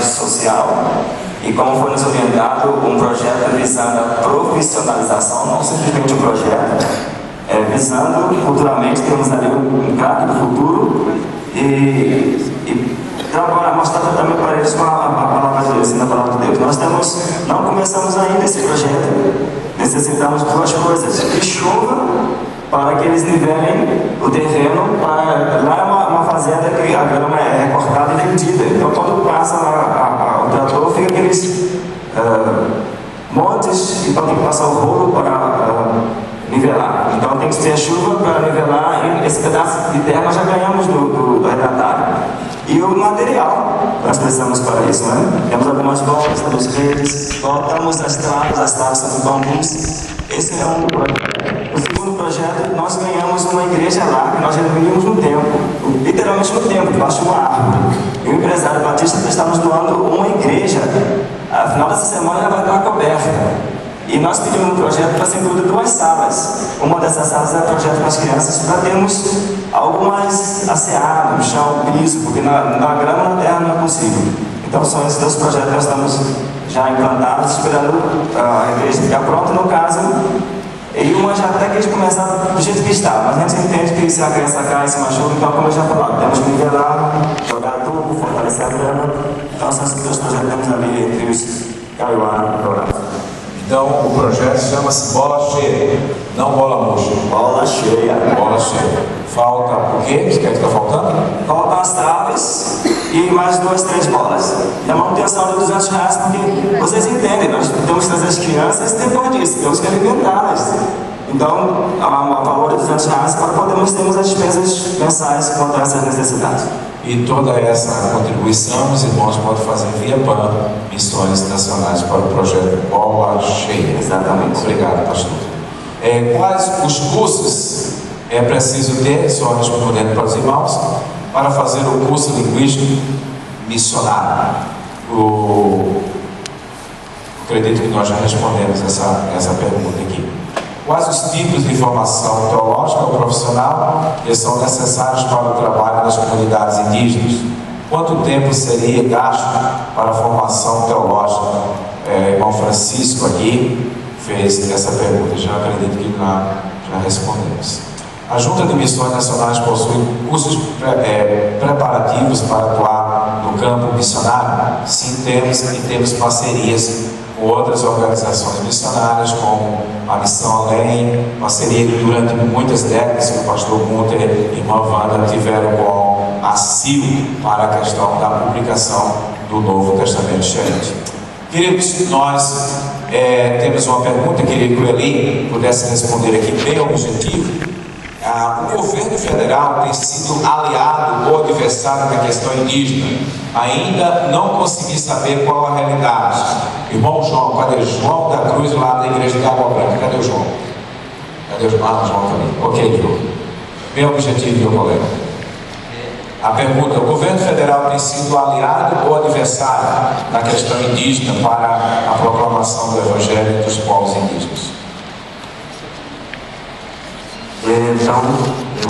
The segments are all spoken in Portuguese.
social e, como foi nos orientado, um projeto visando a profissionalização, não simplesmente um projeto, visando futuramente termos ali um craque do futuro e mostrar também para eles com a palavra de Deus, na palavra de Deus. Não começamos ainda esse projeto, necessitamos de duas coisas: que chova, para que eles nivelem o terreno. Lá é uma fazenda que a grama é recortada e vendida, então quando passa o trator, fica aqueles montes, então tem que passar o rolo para nivelar. Então tem que ter chuva para nivelar, e esse pedaço de terra nós já ganhamos do redatário. E o material nós precisamos para isso, né? Temos algumas bolas, temos redes, voltamos as traves são bambus. Esse é um projeto. O segundo projeto, nós ganhamos uma igreja lá, que nós reunimos no tempo, literalmente no tempo, debaixo de uma árvore. E o empresário Batista está nos doando uma igreja. No final dessa semana já vai estar coberta. E nós pedimos um projeto para ser incluído 2 salas. Uma dessas salas é o projeto com as crianças, para termos algo mais asseado, no chão, piso, porque na grama, na terra não é possível. Então são esses 2 projetos que nós estamos já implantados, esperando a igreja ficar pronta, no caso. E uma já até que a gente começa do jeito que está, mas a gente entende que se a criança cai, se machuca, então como eu já falei, temos que nivelar, jogar tubo, fortalecer a grama. Então são esses 2 projetos que temos ali entre os Caiuá e Dourado. Então, o projeto chama-se Bola Cheia, não Bola Murcha. Bola cheia. Bola cheia. Falta o quê? O que está faltando? Faltam as traves e mais 2, 3 bolas. E a manutenção de R$200, porque vocês entendem, nós temos que trazer as crianças depois disso, temos que alimentá-las. Então, o valor de R$200 para podermos ter as despesas mensais quanto a essas necessidades. E toda essa contribuição os irmãos podem fazer via PAN, Missões Nacionais, para o projeto Bola Cheia. Exatamente. Obrigado, pastor. Quais os cursos é preciso ter, só respondendo para os irmãos, para fazer o curso linguístico missionário? Acredito que nós já respondemos essa pergunta aqui. Quais os tipos de formação teológica ou profissional que são necessários para o trabalho das comunidades indígenas? Quanto tempo seria gasto para a formação teológica? Irmão Francisco aqui fez essa pergunta, já acredito que já respondemos. A Junta de Missões Nacionais possui cursos preparativos para atuar no campo missionário? Sim, temos parcerias com outras organizações missionárias, como a Missão Além, parceria que durante muitas décadas o pastor Gunter e irmã Wanda tiveram com a CIL para a questão da publicação do Novo Testamento Diferente. Queridos, nós temos uma pergunta, queria que o Eli pudesse responder aqui bem objetivo. O governo federal tem sido aliado ou adversário na questão indígena. Ainda não consegui saber qual a realidade. Irmão João, cadê o João da Cruz lá da igreja de Água Branca? Cadê o João? Cadê o João? Ah, o João também. Ok, João. Bem objetivo, meu colega. A pergunta: o governo federal tem sido aliado ou adversário na questão indígena para a proclamação do Evangelho dos povos indígenas? Então,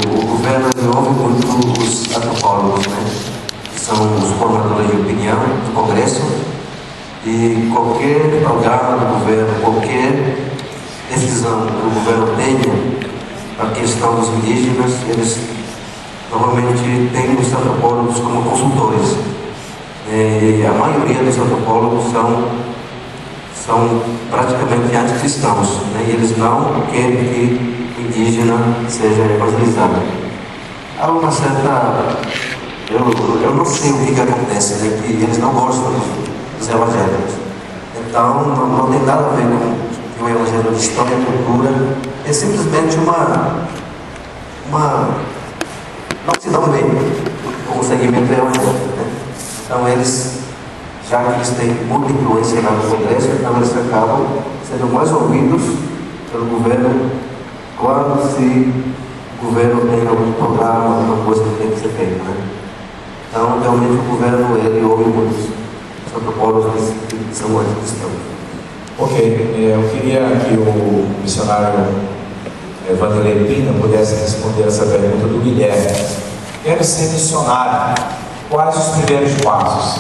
o governo ouve muito os antropólogos, né? Que são os formadores de opinião do Congresso, e qualquer programa do governo, qualquer decisão que o governo tenha a questão dos indígenas, eles normalmente têm os antropólogos como consultores. A maioria dos antropólogos são praticamente anticristãos, né? E eles não querem que indígena seja evangelizado. Há uma certa... Eu não sei o que acontece, né? Que eles não gostam dos evangélicos. Então, não tem nada a ver com o evangelho de história e cultura. É simplesmente não se dão bem com o segmento do evangelho, né? Então, eles, já que eles têm muita influência lá no Congresso, então eles acabam sendo mais ouvidos pelo governo quando se o governo tem algum programa, alguma coisa que tem que ser feita, né? Então, realmente, o governo, ele ouve muitos antropólogos que são anticristãos. Ok, eu queria que o missionário Vanderlei Pina pudesse responder essa pergunta do Guilherme. Quero ser missionário, quais os primeiros passos?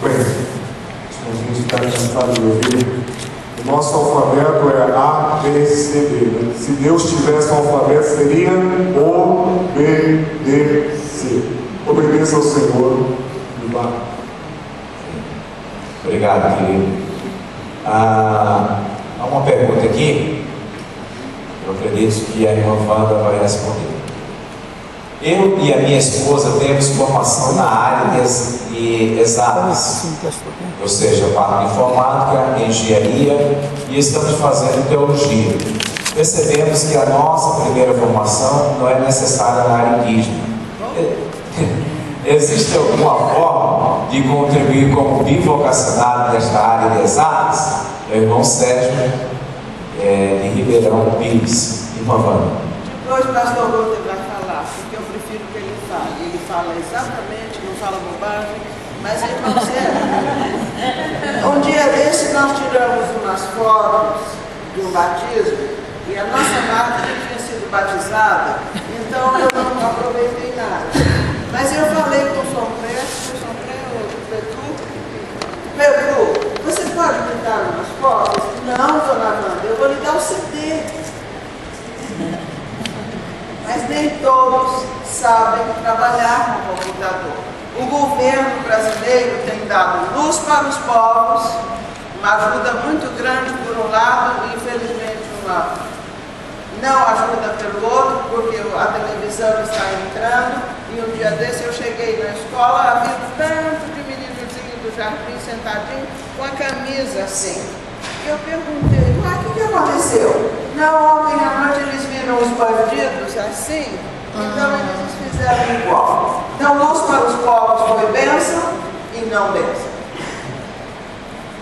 frequente. A gente está cansado de ouvir. O nosso alfabeto é A, B, C, D. Né? Se Deus tivesse um alfabeto, seria O, B, D, C. Obedeça ao Senhor e vá. Obrigado, querido. Há uma pergunta aqui. Eu acredito que a irmã Wanda vai responder. Eu e a minha esposa temos formação na área de exatas, ou seja, parte de informática, engenharia, e estamos fazendo teologia. Percebemos que a nossa primeira formação não é necessária na área indígena. Existe alguma forma de contribuir como bivocacionado nesta área de exatas? Meu irmão Sérgio, de Ribeirão Pires, irmã Wanda. Depois o pastor Walter vai falar, porque eu prefiro que ele fale. Ele fala exatamente, não fala bobagem, mas ele não serve. Um dia desse nós tiramos umas fotos de um batismo e a nossa máquina tinha sido batizada, então eu não aproveitei nada. Mas eu falei com o São Pré, Pedro, você pode me dar umas fotos? Não, dona Wanda, eu vou lhe dar o CD. Mas nem todos sabem trabalhar com o computador. O governo brasileiro tem dado luz para os povos, uma ajuda muito grande por um lado e infelizmente não ajuda pelo outro, porque a televisão está entrando, e um dia desse eu cheguei na escola, havia um tanto de meninozinho do jardim sentadinho com a camisa assim. Eu perguntei, mas o que aconteceu? Não, ontem à noite eles viram os bandidos assim, então eles fizeram igual. Então, luz para os povos foi bênção e não bênção.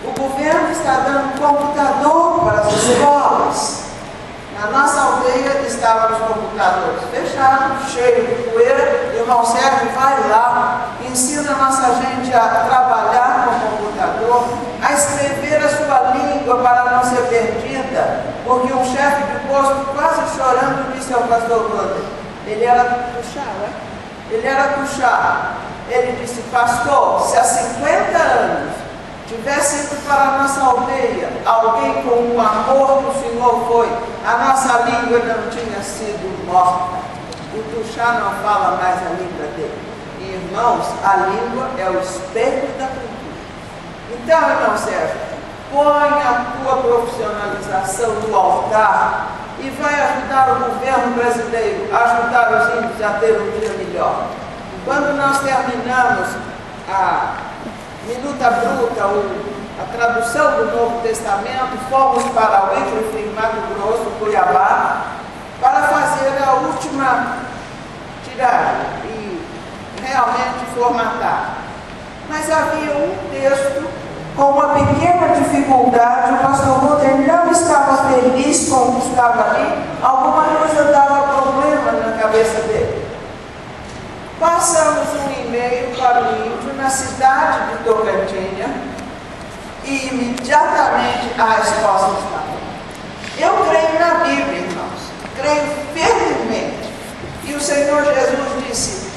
O governo está dando computador para as escolas. Na nossa aldeia estavam os computadores fechados, cheios de poeira. O irmão Sérgio vai lá, ensina a nossa gente a trabalhar com o computador, a escrever a sua língua para não ser perdida, porque um chefe de posto, quase chorando, disse ao pastor Wander, ele era tuxá, né? Ele era tuxá. Ele disse, pastor, se há 50 anos tivesse ido para a nossa aldeia alguém com o amor que o Senhor foi, a nossa língua não tinha sido morta. O tuxá não fala mais a língua dele. E, irmãos, a língua é o espelho da cultura. Então, irmão Sérgio, põe a tua profissionalização no altar e vai ajudar o governo brasileiro a ajudar os índios a ter um dia melhor. Quando nós terminamos a Minuta Bruta, a tradução do Novo Testamento, fomos para o Wycliffe, em Mato Grosso, Cuiabá, para fazer a última tiragem e realmente formatar. Mas havia um texto com uma pequena dificuldade, o pastor Walter não estava feliz com o que estava ali, alguma coisa dava problema na cabeça dele. Passamos um e-mail para o índio na cidade de Tocantinha e imediatamente a resposta estava. Eu creio na Bíblia, irmãos, creio firmemente. E o Senhor Jesus disse,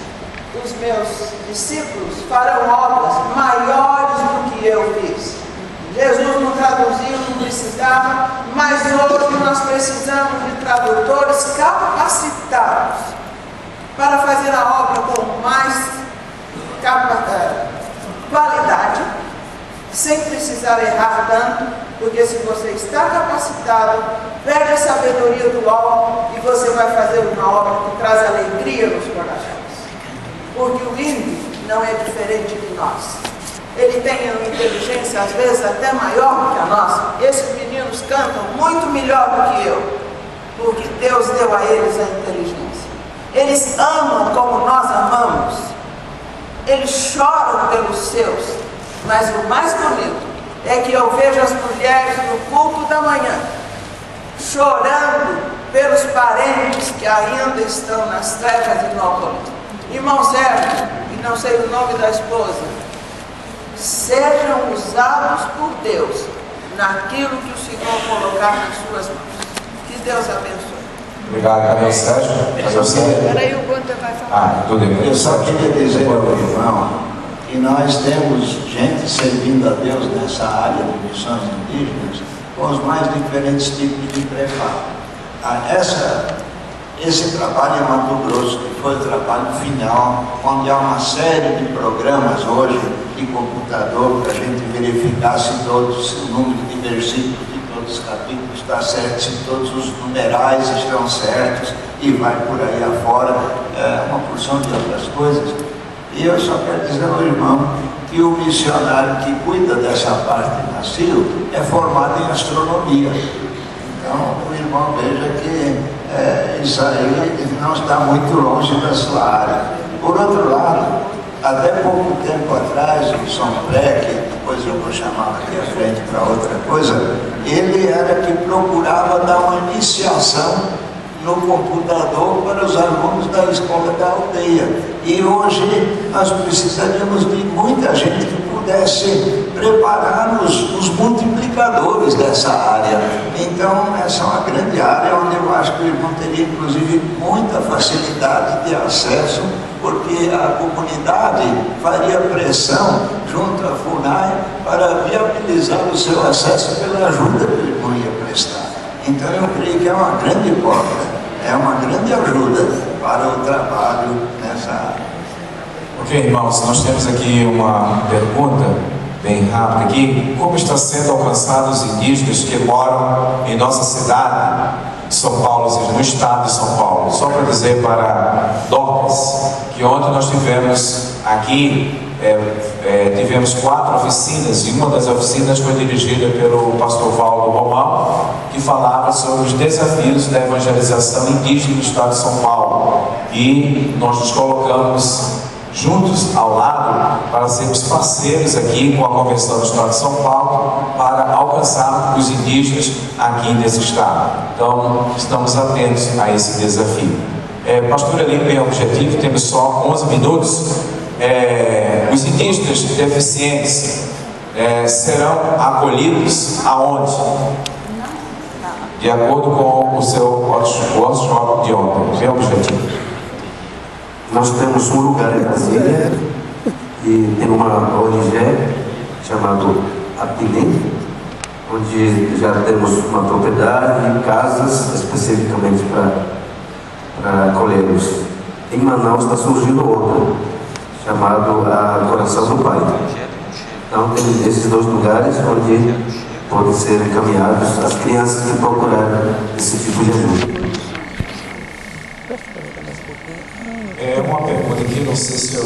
os meus discípulos farão obras maiores do que eu fiz. Jesus não traduziu, não precisava, mas hoje nós precisamos de tradutores capacitados para fazer a obra com mais qualidade, sem precisar errar tanto, porque se você está capacitado, perde a sabedoria do alto e você vai fazer uma obra que traz alegria nos corações. Porque o índio não é diferente de nós. Ele tem uma inteligência, às vezes, até maior do que a nossa. Esses meninos cantam muito melhor do que eu, porque Deus deu a eles a inteligência. Eles amam como nós amamos. Eles choram pelos seus. Mas o mais bonito é que eu vejo as mulheres no culto da manhã chorando pelos parentes que ainda estão nas trevas de Nópolis. Irmão Sérgio, e não sei o nome da esposa, sejam usados por Deus naquilo que o Senhor colocar nas suas mãos. Que Deus abençoe. Obrigado, Carlos Sérgio. Espera aí, o Guanta vai falar. Tudo bem. Eu só queria dizer ao irmão E nós temos gente servindo a Deus nessa área de missões indígenas com os mais diferentes tipos de preparo. Esse trabalho em Mato Grosso, que foi o trabalho final, onde há uma série de programas hoje de computador para a gente verificar se o número de versículos de todos os capítulos está certo, se todos os numerais estão certos, e vai por aí afora, uma porção de outras coisas. E eu só quero dizer ao irmão que o missionário que cuida dessa parte na CIL é formado em astronomia. Então, o irmão veja que isso aí não está muito longe da sua área. Por outro lado, até pouco tempo atrás, o Sompré, que depois eu vou chamar aqui à frente para outra coisa, ele era que procurava dar uma iniciação no computador para os alunos da escola da aldeia. E hoje nós precisaríamos de muita gente que pudesse preparar os multiplicadores dessa área. Então, essa é uma grande área onde eu acho que o irmão teria, inclusive, muita facilidade de acesso, porque a comunidade faria pressão junto à FUNAI para viabilizar o seu acesso pela ajuda que o irmão ia prestar. Então, eu creio que é uma grande porta, é uma grande ajuda para o trabalho nessa área. Ok, irmãos, nós temos aqui uma pergunta bem rápida aqui. Como está sendo alcançados os indígenas que moram em nossa cidade, São Paulo, ou seja, no estado de São Paulo? Só para dizer para Dorcas, que ontem nós tivemos aqui, tivemos 4 oficinas, e uma das oficinas foi dirigida pelo pastor Valdo Romão, que falava sobre os desafios da evangelização indígena no estado de São Paulo. E nós nos colocamos juntos ao lado para sermos parceiros aqui com a Convenção do Estado de São Paulo para alcançar os indígenas aqui nesse estado. Então, estamos atentos a esse desafio. Pastor Eli, bem objetivo, temos só 11 minutos. Os indígenas deficientes serão acolhidos aonde? De acordo com o seu workshop de ontem. Bem objetivo. Nós temos um lugar em Brasília e tem uma ONG chamada Apinem, onde já temos uma propriedade e casas especificamente para acolhê-los. Em Manaus está surgindo outra, chamado a Coração do Pai. Então tem esses 2 lugares onde podem ser encaminhados as crianças que procurarem esse tipo de ajuda. Uma pergunta aqui, não sei se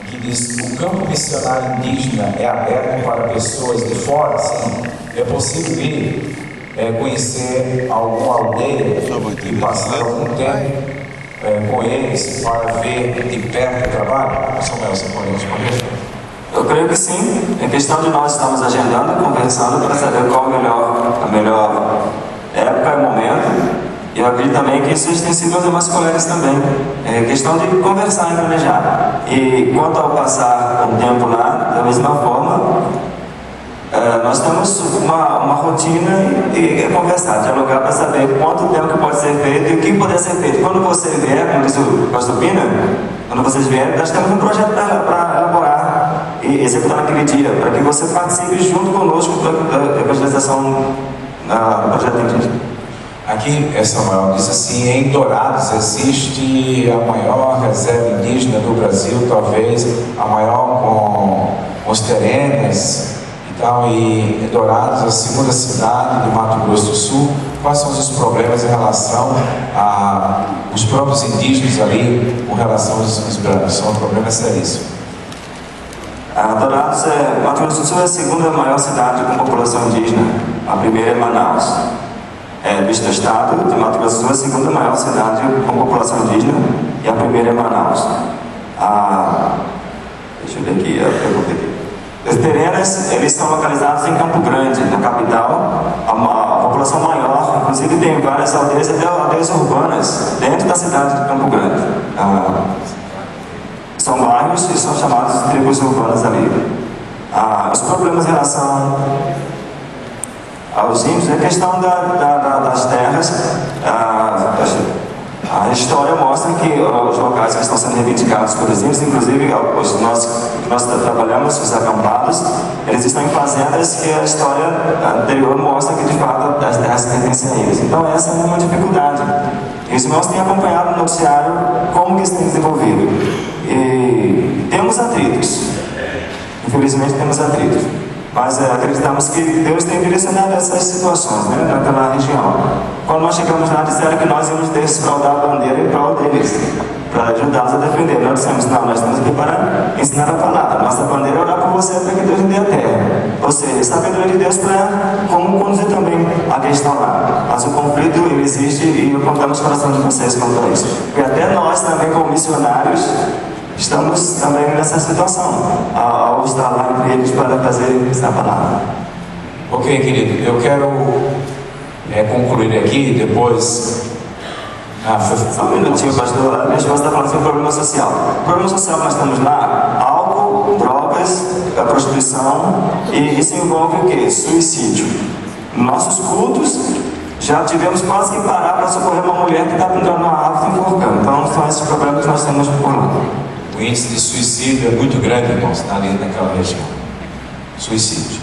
que diz: o campo missionário indígena é aberto para pessoas de fora? Sim. É possível ir conhecer alguma aldeia e passar algum tempo com eles para ver de perto o trabalho? Samuel, você pode responder? Eu creio que sim. É questão de nós estarmos agendando, conversando para saber qual a melhor época e momento. E eu acredito também que isso tem sido os demais colegas também. É questão de conversar e planejar. E quanto ao passar um tempo lá, da mesma forma, nós temos uma rotina e conversar, dialogar para saber quanto tempo que pode ser feito e o que pode ser feito. Quando você vier, como disse o pastor Pina, quando vocês vierem, nós temos um projeto para elaborar e executar naquele dia, para que você participe junto conosco da evangelização do projeto indígena. Aqui, Samuel diz assim: em Dourados existe a maior reserva indígena do Brasil, talvez a maior com os terenas e tal, e Dourados, a segunda cidade do Mato Grosso do Sul. Quais são os problemas em relação aos próprios indígenas ali, com relação aos brancos? São problemas seríssimos. Dourados, Mato Grosso do Sul é a segunda maior cidade com população indígena, a primeira é Manaus. Do estado de Mato Grosso do Sul, a segunda maior cidade com população indígena e a primeira é Manaus. Deixa eu ver aqui, a pergunta aqui. Os terenas, eles estão localizados em Campo Grande, na capital. A população maior, inclusive tem várias aldeias, até aldeias urbanas, dentro da cidade de Campo Grande. São bairros e são chamados de tribos urbanas ali. Os problemas em relação aos índios é a questão das terras. A história mostra que os locais que estão sendo reivindicados por exemplo, inclusive nós trabalhamos, os acampados, eles estão em fazendas que a história anterior mostra que de fato as terras pertencem a eles. Então essa é uma dificuldade. E os irmãos têm acompanhado no noticiário como que isso tem desenvolvido. E temos atritos. Infelizmente temos atritos. Mas acreditamos que Deus tem direcionado essas situações, né, naquela região. Quando nós chegamos lá, disseram que nós íamos desfraudar a bandeira em prol deles, para ajudá-los a defender. Nós dissemos, não, nós estamos aqui para ensinar a palavra. Nossa bandeira é orar por você para que Deus lhe dê a terra. Ou seja, sabedoria de Deus para como conduzir também a questão lá. Mas o conflito ele existe e contamos com o coração de vocês quanto a isso. Porque até nós também, como missionários, estamos também nessa situação, ao estar lá entre eles para fazer essa palavra. Ok, querido, eu quero concluir aqui, depois... Só um minutinho, pastor. A minha esposa está falando sobre o problema social. O problema social que nós temos lá, álcool, drogas, a prostituição, e isso envolve o quê? Suicídio. Nossos cultos, já tivemos quase que parar para socorrer uma mulher que está pendurando uma árvore e enforcando. Então são esses problemas que nós temos por lá. O índice de suicídio é muito grande, irmãos, ali naquela região. Suicídio.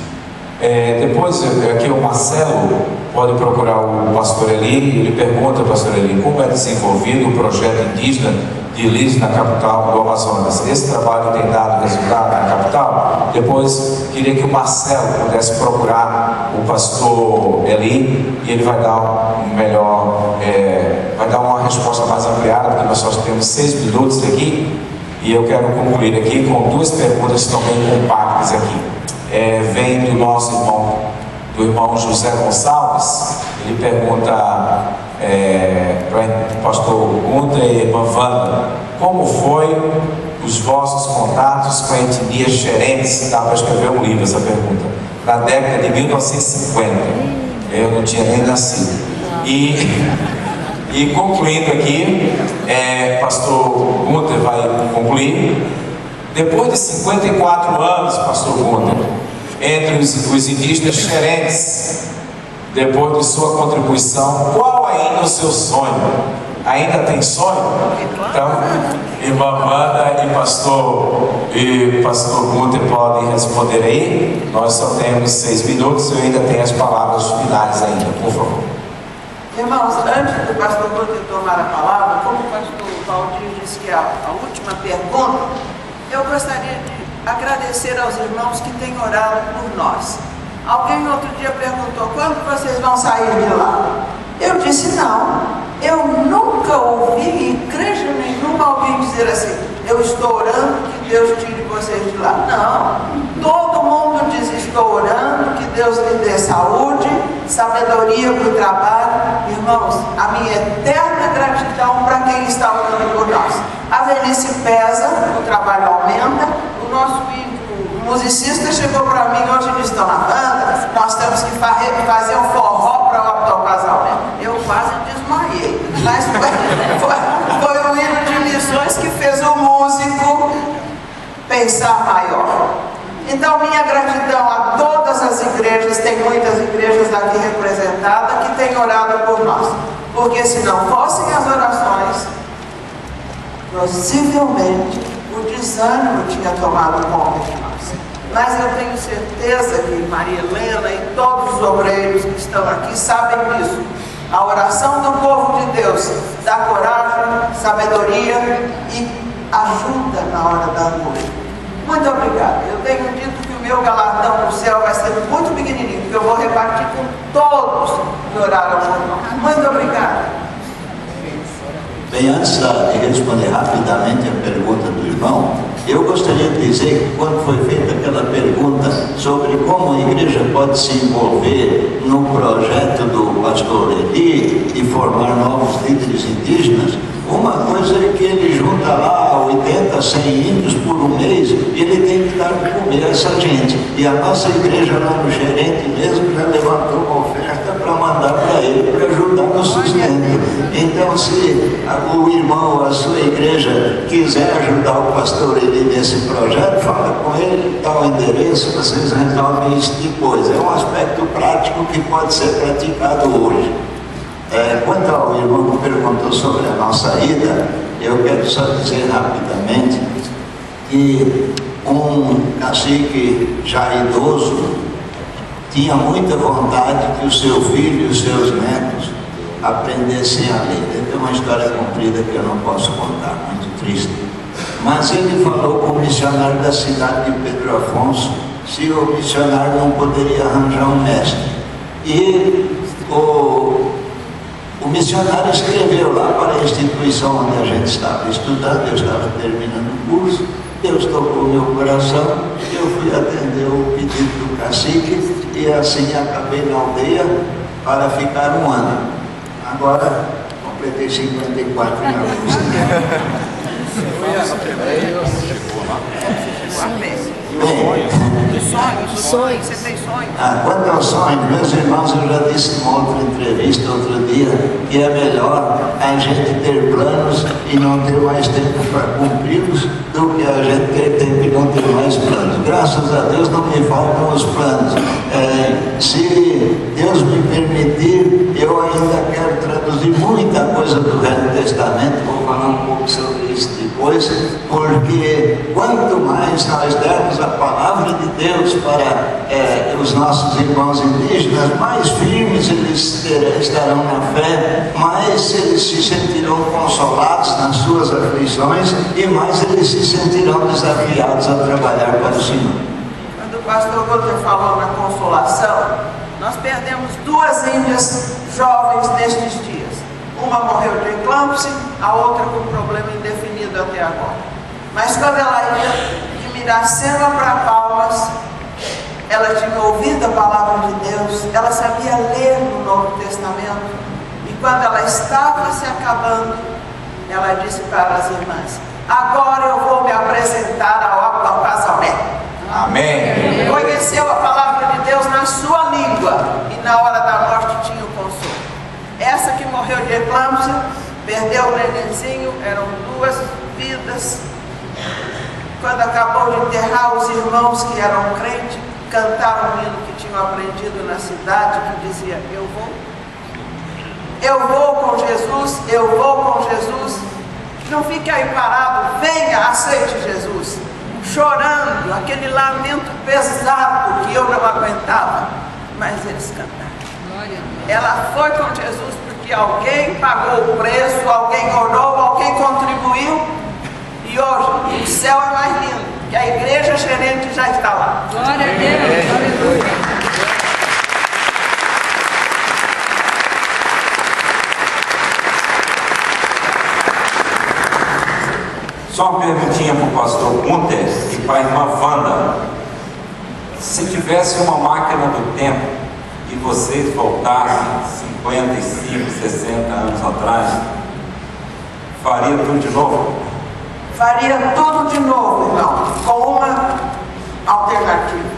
Depois, aqui o Marcelo pode procurar o pastor Eli. Ele pergunta, pastor Eli, como é desenvolvido o projeto indígena de líderes na capital do Amazonas. Esse trabalho tem dado resultado na capital? Depois, queria que o Marcelo pudesse procurar o pastor Eli e ele vai dar um melhor, vai dar uma resposta mais ampliada, porque nós só temos 6 minutos aqui. E eu quero concluir aqui com 2 perguntas que estão bem compactas aqui. Vem do nosso irmão, do irmão José Gonçalves. Ele pergunta para o pastor Gunter e irmã Wanda, como foi os vossos contatos com a etnia xerense? Dá para escrever um livro essa pergunta. Na década de 1950. Eu não tinha nem nascido. E concluindo aqui, pastor Gunter vai concluir. Depois de 54 anos, pastor Gunter, entre os indígenas xerenses, depois de sua contribuição, qual ainda o seu sonho? Ainda tem sonho? Então, irmã Wanda e pastor Gunter podem responder aí. Nós só temos 6 minutos e eu ainda tenho as palavras finais ainda, por favor. Irmãos, antes do pastor Gunter tomar a palavra, como o pastor Valdir disse que é a última pergunta, eu gostaria de agradecer aos irmãos que têm orado por nós. Alguém outro dia perguntou, quando vocês vão sair de lá? Eu disse, não, eu nunca ouvi em igreja nenhuma alguém dizer assim, eu estou orando que Deus tire vocês de lá. Não, todo mundo diz, estou orando que Deus lhe dê saúde, sabedoria para o trabalho. Irmãos, a minha eterna gratidão para quem está orando por nós. A velhice pesa, o trabalho aumenta, o nosso musicista chegou para mim hoje, eles estão na banda, nós temos que fazer um forró para o casamento. Eu quase desmaiei, mas foi o hino de missões que fez o músico pensar maior. Então, minha gratidão a todas as igrejas, tem muitas igrejas aqui representadas que têm orado por nós, porque se não fossem as orações, possivelmente o desânimo tinha tomado conta de nós. Mas eu tenho certeza que Maria Helena e todos os obreiros que estão aqui sabem disso. A oração do povo de Deus dá coragem, sabedoria e ajuda na hora da angústia. Muito obrigada. Eu tenho dito que o meu galardão no céu vai ser muito pequenininho, porque eu vou repartir com todos que oraram por nós. Muito obrigada. Bem, antes de responder rapidamente a pergunta do irmão, eu gostaria de dizer que quando foi feita aquela pergunta sobre como a igreja pode se envolver no projeto do pastor Eli e formar novos líderes indígenas, uma coisa é que ele junta lá 80, 100 índios por um mês e ele tem que dar de comer essa gente. E a nossa igreja lá no Gerente mesmo já levantou uma oferta para mandar para ele, para ajudar no sustento. Então, se o irmão, a sua igreja quiser ajudar o pastor Eli nesse projeto, fala com ele, dá o endereço, vocês resolvem isso depois. É um aspecto prático que pode ser praticado hoje. Quanto ao irmão que perguntou sobre a nossa ida, eu quero só dizer rapidamente que um cacique já idoso tinha muita vontade que o seu filho e os seus netos aprendessem a ler. É uma história comprida que eu não posso contar, muito triste. Mas ele falou com o missionário da cidade de Pedro Afonso se o missionário não poderia arranjar um mestre. E o missionário escreveu lá para a instituição onde a gente estava estudando, eu estava terminando o curso, Deus tocou meu coração, eu fui atender o pedido do cacique e assim acabei na aldeia para ficar um ano. Agora completei 54 anos. Sonhos. Você tem sonhos? Quanto ao sonho, meus irmãos, eu já disse em outra entrevista outro dia que é melhor a gente ter planos e não ter mais tempo para cumpri-los do que a gente ter tempo e não ter mais planos. Graças a Deus não me faltam os planos. Se Deus me permitir, eu ainda quero traduzir muita coisa do Velho Testamento, vou falar um pouco sobre isso depois, porque quanto mais nós dermos a palavra de Deus para os nossos irmãos indígenas, mais firmes eles estarão na fé, mais eles se sentirão consolados nas suas aflições e mais eles se sentirão desafiados a trabalhar para o Senhor. Quando o pastor Walter falou na consolação, nós perdemos 2 índias jovens nestes dias. Uma morreu de eclâmpsia, a outra com problema indefinido até agora. Mas quando ela ia de Miracema para Palmas, ela tinha ouvido a palavra de Deus, ela sabia ler no Novo Testamento, e quando ela estava se acabando, ela disse para as irmãs: agora eu vou me apresentar ao casamento. Amém. Conheceu a palavra de Deus na sua língua, e na hora da morte tinha o consolo. Essa que morreu de eclâmpsia, perdeu o nenenzinho, eram 2 vidas. Quando acabou de enterrar, os irmãos que eram crentes cantaram um hino que tinham aprendido na cidade, que dizia: eu vou com Jesus, eu vou com Jesus. Não fique aí parado, venha, aceite Jesus. Chorando, aquele lamento pesado que eu não aguentava, mas eles cantaram. Ela foi com Jesus porque alguém pagou o preço, alguém orou, alguém contribuiu, e hoje o céu é mais lindo, que a igreja gerente já está lá. Glória a Deus, aleluia. Só uma perguntinha para o pastor Gunter e para a irmã Wanda. Se tivesse uma máquina do tempo e vocês voltassem 55, 60 anos atrás, faria tudo de novo? Faria tudo de novo, irmão, com uma alternativa.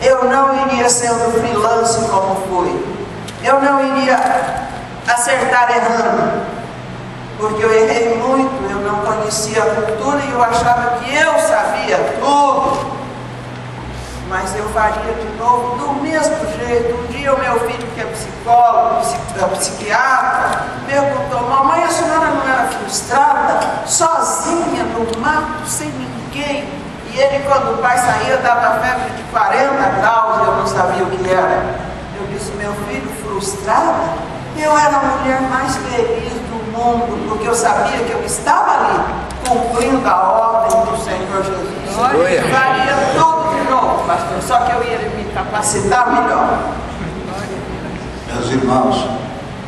Eu não iria sendo freelance como fui. Eu não iria acertar errando, porque eu errei muito, eu não conhecia a cultura e eu achava que eu sabia tudo. Mas eu faria de novo do mesmo jeito. Um dia o meu filho, que é psicólogo, psiquiatra, perguntou: mamãe, a senhora não era frustrada, sozinha no mato, sem ninguém? E ele, quando o pai saía, dava febre de 40 graus e eu não sabia o que era. Eu disse: meu filho, frustrada? Eu era a mulher mais feliz do mundo, porque eu sabia que eu estava ali, cumprindo a ordem do Senhor Jesus. Faria tudo de novo, pastor, só que eu ia me capacitar melhor. Meus irmãos,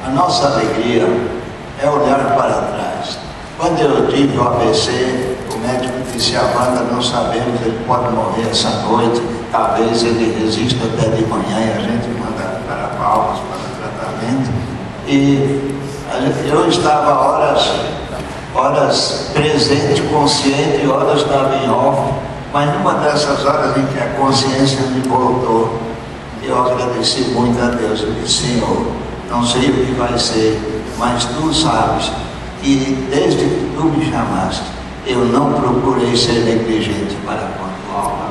a nossa alegria é olhar para trás. Quando eu tive o AVC, o médico disse: a Wanda, não sabemos, ele pode morrer essa noite, talvez ele resista até de manhã e a gente manda para Palmas para tratamento. E eu estava horas presente, consciente, e horas estava em off, mas numa dessas horas em que a consciência me voltou, eu agradeci muito a Deus. Eu disse: Senhor, não sei o que vai ser, mas Tu sabes que desde que Tu me chamaste, eu não procurei ser negligente para a Tua obra.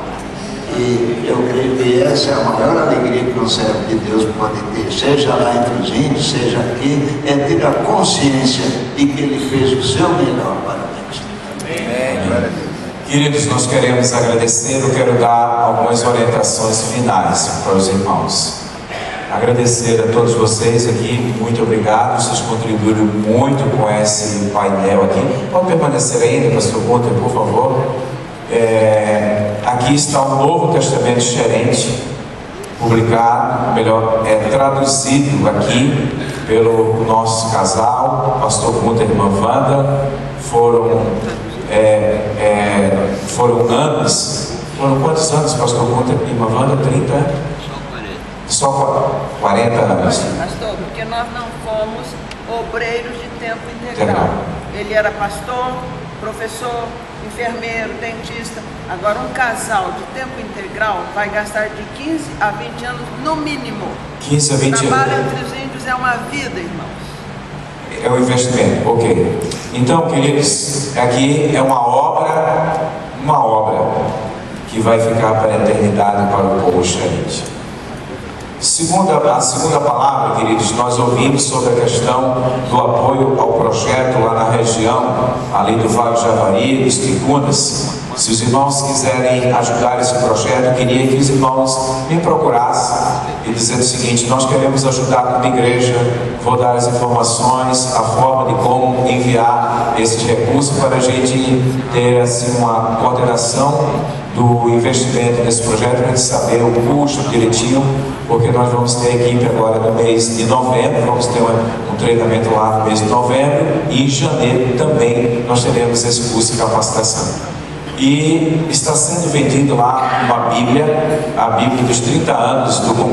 E eu creio que essa é a maior alegria que um servo de Deus pode ter, seja lá entre os índios, seja aqui, é ter a consciência de que ele fez o seu melhor para o ministério. Queridos, nós queremos agradecer, eu quero dar algumas orientações finais para os irmãos. Agradecer a todos vocês aqui, muito obrigado, vocês contribuíram muito com esse painel aqui. Pode permanecer ainda, pastor Gunter, por favor. Aqui está o Novo Testamento diferente, publicado, melhor, traduzido aqui pelo nosso casal, pastor Gunter e irmã Wanda. Foram anos, foram quantos anos, pastor Gunter e irmã Wanda? 30? Só 40 anos. Pastor, porque nós não fomos obreiros de tempo integral. Ele era pastor, professor, enfermeiro, dentista. Agora, um casal de tempo integral vai gastar de 15 a 20 anos no mínimo. 15 a 20 anos. O trabalho entre os índios é uma vida, irmãos. É um investimento, ok. Então, queridos, aqui é uma obra que vai ficar para a eternidade para o povo xerente. A segunda palavra, queridos, nós ouvimos sobre a questão do apoio ao projeto lá na região, ali do Vale do Javari, dos Ticunas. Se os irmãos quiserem ajudar esse projeto, eu queria que os irmãos me procurassem e dizer o seguinte: nós queremos ajudar como igreja, vou dar as informações, a forma de como enviar esses recursos para a gente ter assim uma coordenação do investimento nesse projeto, para a gente saber o custo direitinho, porque nós vamos ter equipe agora no mês de novembro, vamos ter um treinamento lá no mês de novembro, e em janeiro também nós teremos esse curso de capacitação. E está sendo vendido lá uma Bíblia, a Bíblia dos 30 anos do